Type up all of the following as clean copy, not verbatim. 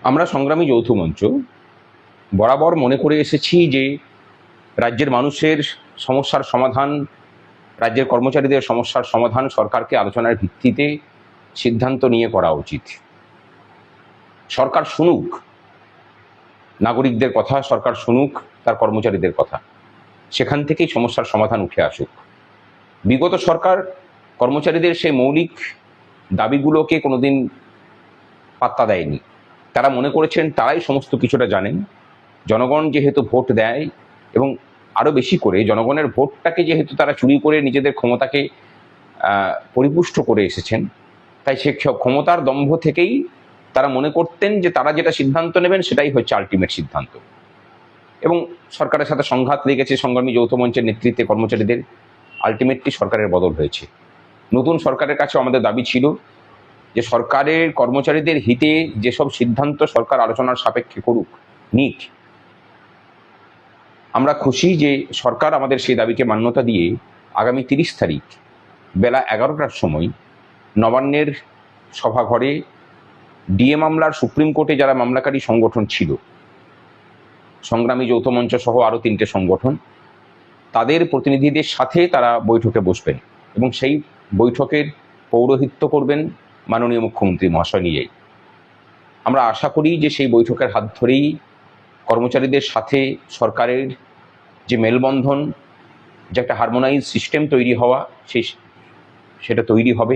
আমরা সংগ্রামী যৌথ মঞ্চ বরাবর মনে করে এসেছি যে রাজ্যের মানুষের সমস্যার সমাধান, রাজ্যের কর্মচারীদের সমস্যার সমাধান সরকারকে আলোচনার ভিত্তিতে সিদ্ধান্ত নিয়ে করা উচিত। সরকার শুনুক নাগরিকদের কথা, সরকার শুনুক তার কর্মচারীদের কথা, সেখান থেকেই সমস্যার সমাধান উঠে আসুক। বিগত সরকার কর্মচারীদের সেই মৌলিক দাবিগুলোকে কোনোদিন পাত্তা দেয়নি। তারা মনে করেছেন তারাই সমস্ত কিছুটা জানেন। জনগণ যেহেতু ভোট দেয় এবং আরও বেশি করে জনগণের ভোটটাকে যেহেতু তারা চুরি করে নিজেদের ক্ষমতাকে পরিপুষ্ট করে এসেছেন, তাই সে ক্ষমতার দম্ভ থেকেই তারা মনে করতেন যে তারা যেটা সিদ্ধান্ত নেবেন সেটাই হচ্ছে আলটিমেট সিদ্ধান্ত। এবং সরকারের সাথে সংঘাত লেগেছে সংগ্রামী যৌথ মঞ্চের নেতৃত্বে কর্মচারীদের। আলটিমেটলি সরকারের বদল হয়েছে। নতুন সরকারের কাছে আমাদের দাবি ছিল যে সরকারের কর্মচারীদের হিতে যেসব সিদ্ধান্ত সরকার আলোচনার সাপেক্ষে করুক, নিক। আমরা খুশি যে সরকার আমাদের সেই দাবিকে মান্যতা দিয়ে আগামী 30 তারিখ বেলা 11টার সময় নবান্নের সভাঘরে ডিএ মামলার সুপ্রিম কোর্টে যারা মামলাকারী সংগঠন ছিল, সংগ্রামী যৌথ মঞ্চ সহ আরও 3টে সংগঠন, তাদের প্রতিনিধিদের সাথে তারা বৈঠকে বসবেন এবং সেই বৈঠকের পৌরোহিত্য করবেন মাননীয় মুখ্যমন্ত্রী মহাশয় নিজেই। আমরা আশা করি যে সেই বৈঠকের হাত ধরেই কর্মচারীদের সাথে সরকারের যে মেলবন্ধন, যে একটা হারমোনাইজ সিস্টেম তৈরি হওয়া, সেটা তৈরি হবে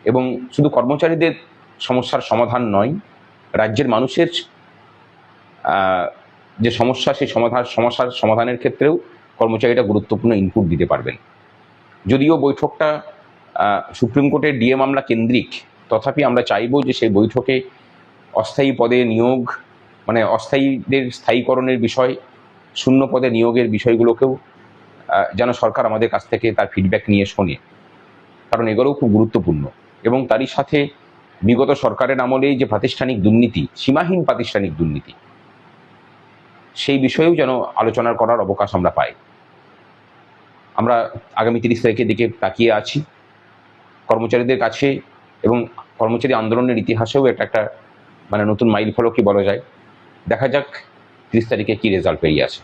এবং শুধু কর্মচারীদের সমস্যার সমাধান নয়, রাজ্যের মানুষের যে সমস্যা, সেই সমস্যার সমাধানের ক্ষেত্রেও কর্মচারীরা গুরুত্বপূর্ণ ইনপুট দিতে পারবেন। যদিও বৈঠকটা সুপ্রিম কোর্টের ডিএ মামলা কেন্দ্রিক, তথাপি আমরা চাইব যে সেই বৈঠকে অস্থায়ী পদে নিয়োগ, মানে অস্থায়ীদের স্থায়ীকরণের বিষয়, শূন্য পদে নিয়োগের বিষয়গুলোকেও যেন সরকার আমাদের কাছ থেকে তার ফিডব্যাক নিয়ে শোনে, কারণ এগুলোও খুব গুরুত্বপূর্ণ। এবং তারই সাথে বিগত সরকারের আমলেই যে প্রাতিষ্ঠানিক দুর্নীতি, সীমাহীন প্রাতিষ্ঠানিক দুর্নীতি, সেই বিষয়েও যেন আলোচনা করার অবকাশ আমরা পাই। আমরা আগামী 30 তারিখের দিকে তাকিয়ে আছি। কর্মচারীদের কাছে এবং কর্মচারী আন্দোলনের ইতিহাসেও এটা একটা মানে নতুন মাইল ফলকই বলা যায়। দেখা যাক 30 তারিখে কি রেজাল্ট বেরিয়ে আসে।